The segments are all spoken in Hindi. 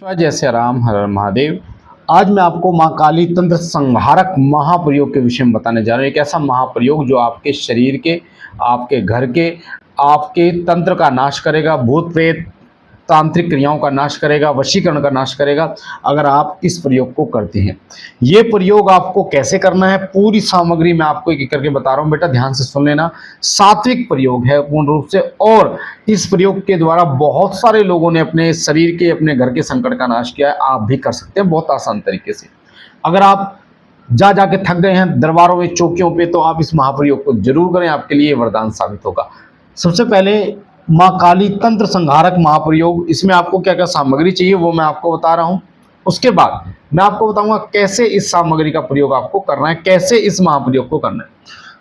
जय श्री राम, हर हर महादेव। आज मैं आपको माँ काली तंत्र संहारक महाप्रयोग के विषय में बताने जा रहा हूँ। एक ऐसा महाप्रयोग जो आपके शरीर के, आपके घर के, आपके तंत्र का नाश करेगा, भूत प्रेत तांत्रिक क्रियाओं का नाश करेगा, वशीकरण का नाश करेगा अगर आप इस प्रयोग को करते हैं। ये प्रयोग आपको कैसे करना है, पूरी सामग्री मैं आपको एक एक करके बता रहा हूँ। बेटा ध्यान से सुन लेना। सात्विक प्रयोग है पूर्ण रूप से, और इस प्रयोग के द्वारा बहुत सारे लोगों ने अपने शरीर के, अपने घर के संकट का नाश किया है। आप भी कर सकते हैं बहुत आसान तरीके से। अगर आप जाके थक गए हैं दरबारों में, चौकियों पे, तो आप इस महाप्रयोग को जरूर करें, आपके लिए वरदान साबित होगा। सबसे पहले माँ काली तंत्र संहारक महाप्रयोग, इसमें आपको क्या क्या सामग्री चाहिए वो मैं आपको बता रहा हूँ। उसके बाद मैं आपको बताऊंगा कैसे इस सामग्री का प्रयोग आपको करना है, कैसे इस महाप्रयोग को करना है।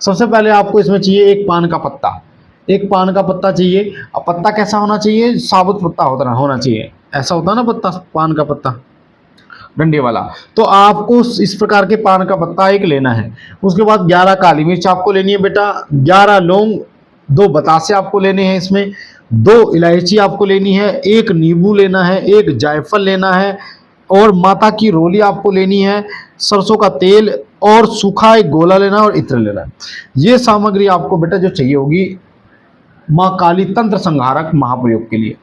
सबसे पहले आपको इसमें चाहिए एक पान का पत्ता। एक पान का पत्ता चाहिए। अब पत्ता कैसा होना चाहिए? साबुत पत्ता होना चाहिए। ऐसा होता है ना पत्ता, पान का पत्ता डंडे वाला। तो आपको इस प्रकार के पान का पत्ता एक लेना है। उसके बाद 11 काली मिर्च आपको लेनी है बेटा, 11 लौंग, 2 बतासे आपको लेने हैं इसमें, 2 इलायची आपको लेनी है, 1 नींबू लेना है, 1 जायफल लेना है, और माता की रोली आपको लेनी है, सरसों का तेल, और सूखा एक गोला लेना है, और इत्र लेना है। ये सामग्री आपको बेटा जो चाहिए होगी माँ काली तंत्र संहारक महाप्रयोग के लिए।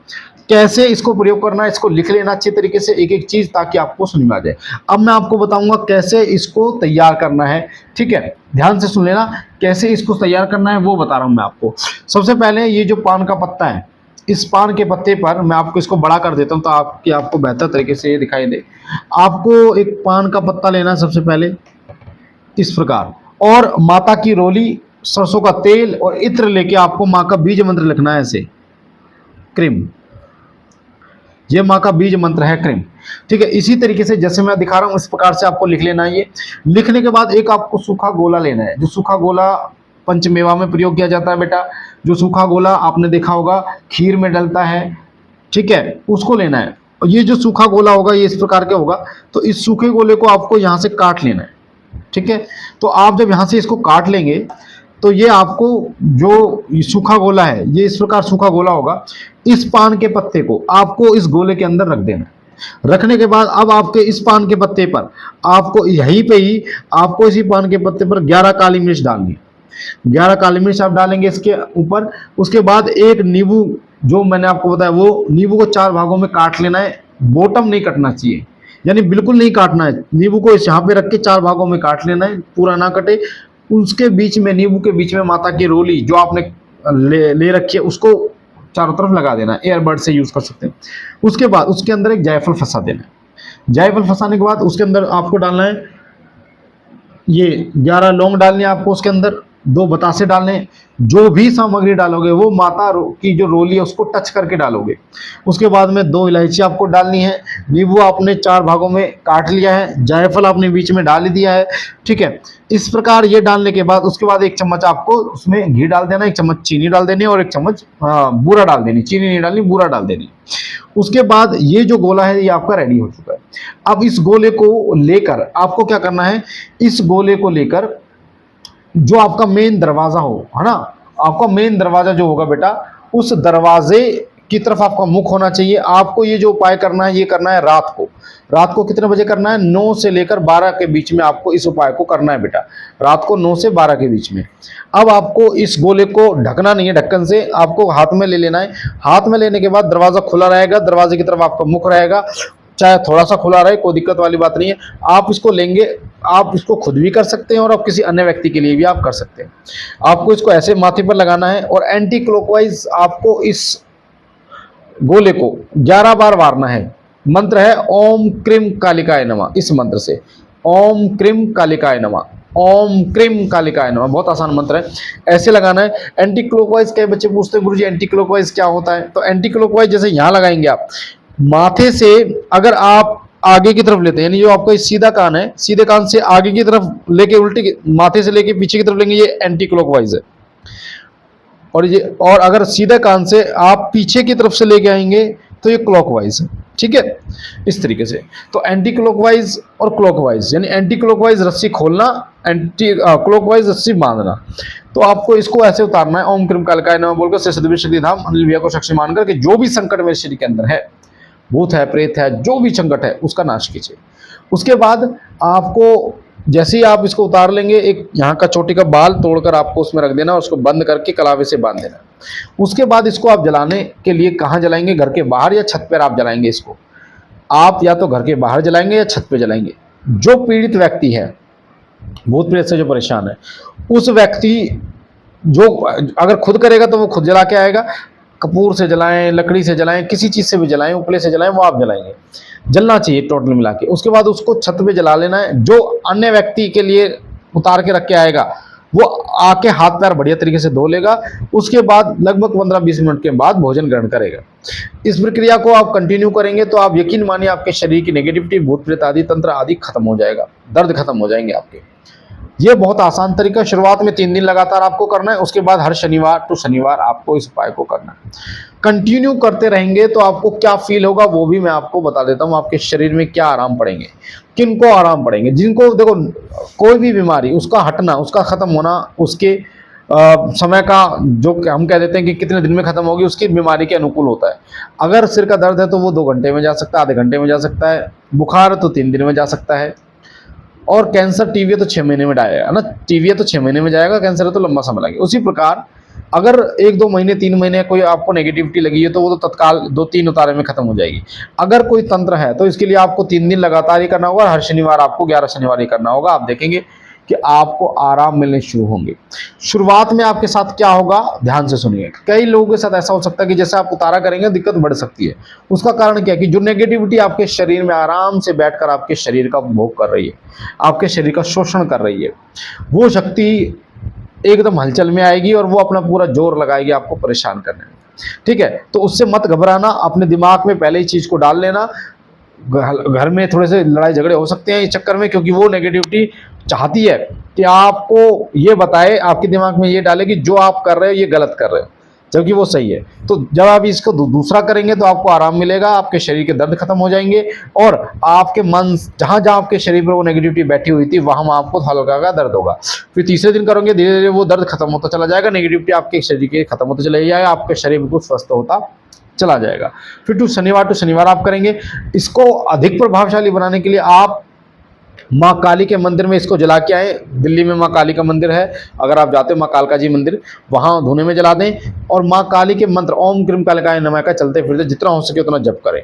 कैसे इसको प्रयोग करना है, इसको लिख लेना अच्छे तरीके से एक एक चीज, ताकि आपको समझ में आ जाए। अब मैं आपको बताऊंगा कैसे इसको तैयार करना है। ठीक है, ध्यान से सुन लेना। कैसे इसको तैयार करना है वो बता रहा हूं मैं आपको। सबसे पहले ये जो पान का पत्ता है, इस पान के पत्ते पर मैं आपको इसको बड़ा कर देता हूं तो आपको बेहतर तरीके से ये दिखाई दे। आपको एक पान का पत्ता लेना है सबसे पहले इस प्रकार, और माता की रोली, सरसों का तेल और इत्र लेके आपको माँ का बीज मंत्र लिखना है ऐसे, क्रीम। ये माँ का बीज मंत्र है, क्रीम। ठीक है, इसी तरीके से जैसे मैं दिखा रहा हूं इस प्रकार से आपको लिख लेना है। ये लिखने के बाद एक आपको सूखा गोला लेना है। जो सूखा गोला पंचमेवा में प्रयोग किया जाता है बेटा, जो सूखा गोला आपने देखा होगा खीर में डलता है, ठीक है, उसको लेना है। और ये जो सूखा गोला होगा ये इस प्रकार का होगा। तो इस सूखे गोले को आपको यहाँ से काट लेना है। ठीक है, तो आप जब यहाँ से इसको काट लेंगे तो ये आपको जो सूखा गोला है, ये इस प्रकार सूखा गोला होगा। इस पान के पत्ते को आपको इस गोले के अंदर रख देना है। रखने के बाद अब आपके इस पान के पत्ते पर आपको यहीं पे ही आपको इसी पान के पत्ते पर 11 काली मिर्च डालनी है। 11 काली मिर्च आप डालेंगे इसके ऊपर। उसके बाद एक नींबू, जो मैंने आपको बताया, वो नींबू को 4 भागों में काट लेना है। बॉटम नहीं कटना चाहिए, यानी बिल्कुल नहीं काटना है। नींबू को इस यहाँ पे रख के 4 भागों में काट लेना है, पूरा ना कटे। उसके बीच में, नींबू के बीच में माता की रोली जो आपने ले रखी है उसको चारों तरफ लगा देना है। एयरबड से यूज कर सकते हैं। उसके बाद उसके अंदर एक जायफल फंसा देना है। जायफल फंसाने के बाद उसके अंदर आपको डालना है ये 11 लौंग डालने हैं आपको, उसके अंदर 2 बतासे डालने हैं। जो भी सामग्री डालोगे वो माता की जो रोली है उसको टच करके डालोगे। उसके बाद में 2 इलायची आपको डालनी है। नींबू आपने 4 भागों में काट लिया है। जायफल आपने बीच में डाल ही दिया है। ठीक है, इस प्रकार ये डालने के बाद उसके बाद 1 चम्मच आपको उसमें घी डाल देना, 1 चम्मच चीनी डाल देनी और 1 चम्मच बूरा डाल देनी। चीनी नहीं डालनी, बूरा डाल देनी। उसके बाद ये जो गोला है ये आपका रेडी हो चुका है। अब इस गोले को लेकर आपको क्या करना है, इस गोले को लेकर जो आपका मेन दरवाजा हो, है ना, आपका मेन दरवाजा जो होगा बेटा, उस दरवाजे की तरफ आपका मुख होना चाहिए। आपको ये जो उपाय करना है ये करना है रात को। रात को कितने बजे करना है? 9 से लेकर 12 के बीच में आपको इस उपाय को करना है बेटा। रात को 9 से 12 के बीच में। अब आपको इस गोले को ढकना नहीं है, ढक्कन से आपको हाथ में ले लेना है। हाथ में लेने के बाद दरवाजा खुला रहेगा, दरवाजे की तरफ आपका मुख रहेगा। चाहे थोड़ा सा खुला रहे, कोई दिक्कत वाली बात नहीं है। आप इसको लेंगे, आप इसको खुद भी कर सकते हैं और आप किसी अन्य व्यक्ति के लिए भी आप कर सकते हैं। आपको इसको ऐसे माथे पर लगाना है और एंटी क्लॉकवाइज आपको इस गोले को 11 बार मारना है। मंत्र है ओम क्रीम कालिकाय नमः। इस मंत्र से ओम क्रीम कालिकाय नमः, ओम क्रीम कालिकाय नमः। बहुत आसान मंत्र है, ऐसे लगाना है। एंटी क्लॉकवाइज कई बच्चे पूछते हैं गुरुजी एंटी क्लॉकवाइज क्या होता है? तो एंटी क्लॉकवाइज जैसे यहाँ लगाएंगे आप माथे से, अगर आप आगे की तरफ लेते हैं, यानी जो आपका सीधा कान है, सीधे कान से आगे की तरफ लेके उल्टी माथे से लेके पीछे की तरफ लेंगे, ये एंटी क्लॉकवाइज है। और अगर सीधे कान से आप पीछे की तरफ से लेके आएंगे तो ये क्लॉकवाइज है। ठीक है, इस तरीके से। तो एंटी क्लॉकवाइज और क्लॉकवाइज, यानी एंटी क्लॉकवाइज रस्सी खोलना, एंटी क्लॉकवाइज रस्सी बांधना। तो आपको इसको ऐसे उतारना है, ओम क्रीम कालिकाय नमः बोलकर, से सदविश शक्ति धाम अनिल भैया को साक्षी मानकर कि जो भी संकट मेरे शरीर के अंदर है भूत है, प्रेत है, जो भी संकट है उसका नाश कीजिए। उसके बाद आपको जैसे ही आप इसको उतार लेंगे, एक यहाँ का चोटी का बाल तोड़कर आपको उसमें रख देना, उसको बंद करके कलावे से बांध देना। उसके बाद इसको आप जलाने के लिए कहाँ जलाएंगे, घर के बाहर या छत पर आप जलाएंगे इसको। आप या तो घर के बाहर जलाएंगे या छत पे जलाएंगे। जो पीड़ित व्यक्ति है, भूत प्रेत से जो परेशान है, उस व्यक्ति जो अगर खुद करेगा तो वो खुद जला के आएगा। कपूर से जलाएं, लकड़ी से जलाएं, किसी चीज़ से भी जलाएं, उपले से जलाएं, वो आप जलाएंगे। जलना चाहिए टोटल मिला के। उसके बाद उसको छत पे जला लेना है। जो अन्य व्यक्ति के लिए उतार के रख के आएगा वो आके हाथ पैर बढ़िया तरीके से धो लेगा। उसके बाद लगभग 15-20 मिनट के बाद भोजन ग्रहण करेगा। इस प्रक्रिया को आप कंटिन्यू करेंगे तो आप यकीन मानिए आपके शरीर की नेगेटिविटी, भूत प्रेत आदि तंत्र आदि खत्म हो जाएगा, दर्द खत्म हो जाएंगे आपके। ये बहुत आसान तरीका, शुरुआत में 3 दिन लगातार आपको करना है। उसके बाद हर शनिवार टू शनिवार आपको इस उपाय को करना है। कंटिन्यू करते रहेंगे तो आपको क्या फील होगा वो भी मैं आपको बता देता हूँ। आपके शरीर में क्या आराम पड़ेंगे, किनको आराम पड़ेंगे। जिनको देखो कोई भी बीमारी, उसका हटना, उसका खत्म होना, उसके समय का जो हम कह देते हैं कि कितने दिन में खत्म होगी, उसकी बीमारी के अनुकूल होता है। अगर सिर का दर्द है तो वो 2 घंटे में जा सकता है, आधे घंटे में जा सकता है। बुखार तो 3 दिन में जा सकता है। और कैंसर, टीबी है तो 6 महीने में जाएगा ना, टीबी है तो 6 महीने में जाएगा, कैंसर है तो लंबा समय लगेगा। उसी प्रकार अगर 1-2 महीने 3 महीने कोई आपको नेगेटिविटी लगी है तो वो तो तत्काल 2-3 उतारे में खत्म हो जाएगी। अगर कोई तंत्र है तो इसके लिए आपको 3 दिन लगातार ही करना होगा। हर शनिवार आपको 11 शनिवार ही करना होगा। आप देखेंगे कि आपको आराम मिलने शुरू होंगे। शुरुआत में आपके साथ क्या होगा, ध्यान से सुनिए। कई लोगों के साथ ऐसा हो सकता है कि जैसे आप उतारा करेंगे दिक्कत बढ़ सकती है। उसका कारण क्या है कि जो नेगेटिविटी आपके शरीर में आराम से बैठकर आपके शरीर का उपभोग कर रही है, आपके शरीर का शोषण कर रही है, वो शक्ति एकदम हलचल में आएगी और वो अपना पूरा जोर लगाएगी आपको परेशान करने में। ठीक है, तो उससे मत घबराना। अपने दिमाग में पहले ही चीज को डाल लेना। घर में थोड़े से लड़ाई झगड़े हो सकते हैं इस चक्कर में, क्योंकि वो नेगेटिविटी चाहती है कि आपको ये बताए, आपके दिमाग में ये डाले कि जो आप कर रहे हो ये गलत कर रहे हो, जबकि वो सही है। तो जब आप इसको दूसरा करेंगे तो आपको आराम मिलेगा, आपके शरीर के दर्द खत्म हो जाएंगे और आपके मन, जहां जहां आपके शरीर पर वो नेगेटिविटी बैठी हुई थी वहां आपको हल्का का दर्द होगा। फिर तीसरे दिन करोगे, धीरे धीरे वो दर्द खत्म होता चला जाएगा, नेगेटिविटी आपके शरीर के खत्म होता चला जाएगा, आपके शरीर बिल्कुल स्वस्थ होता चला जाएगा। फिर शनिवार टू शनिवार आप करेंगे। इसको अधिक प्रभावशाली बनाने के लिए आप माँ काली के मंदिर में इसको जला के आए। दिल्ली में माँ काली का मंदिर है, अगर आप जाते हो माँ कालका जी मंदिर, वहाँ धुने में जला दें और माँ काली के मंत्र ओम क्रीम कालिकाय नमः का चलते फिरते जितना हो सके उतना जप करें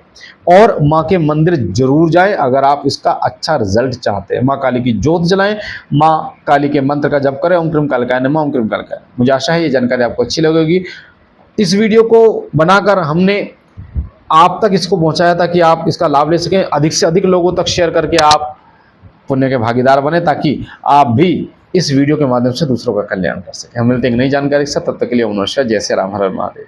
और माँ के मंदिर जरूर जाएं अगर आप इसका अच्छा रिजल्ट चाहते हैं। माँ काली की जोत जलाएं, माँ काली के मंत्र का जप करें, ओम क्रीम कालिकाय नमः, ओम क्रीम कालिकाय। मुझे आशा है ये जानकारी आपको अच्छी लगेगी। इस वीडियो को बनाकर हमने आप तक इसको पहुंचाया था कि आप इसका लाभ ले सकें। अधिक से अधिक लोगों तक शेयर करके आप पुण्य के भागीदार बने, ताकि आप भी इस वीडियो के माध्यम से दूसरों का कल्याण कर सकें। हम मिलते हैं एक नई जानकारी के साथ, तब तक के लिए नमस्कार। जय श्री राम, हर हर महादेव।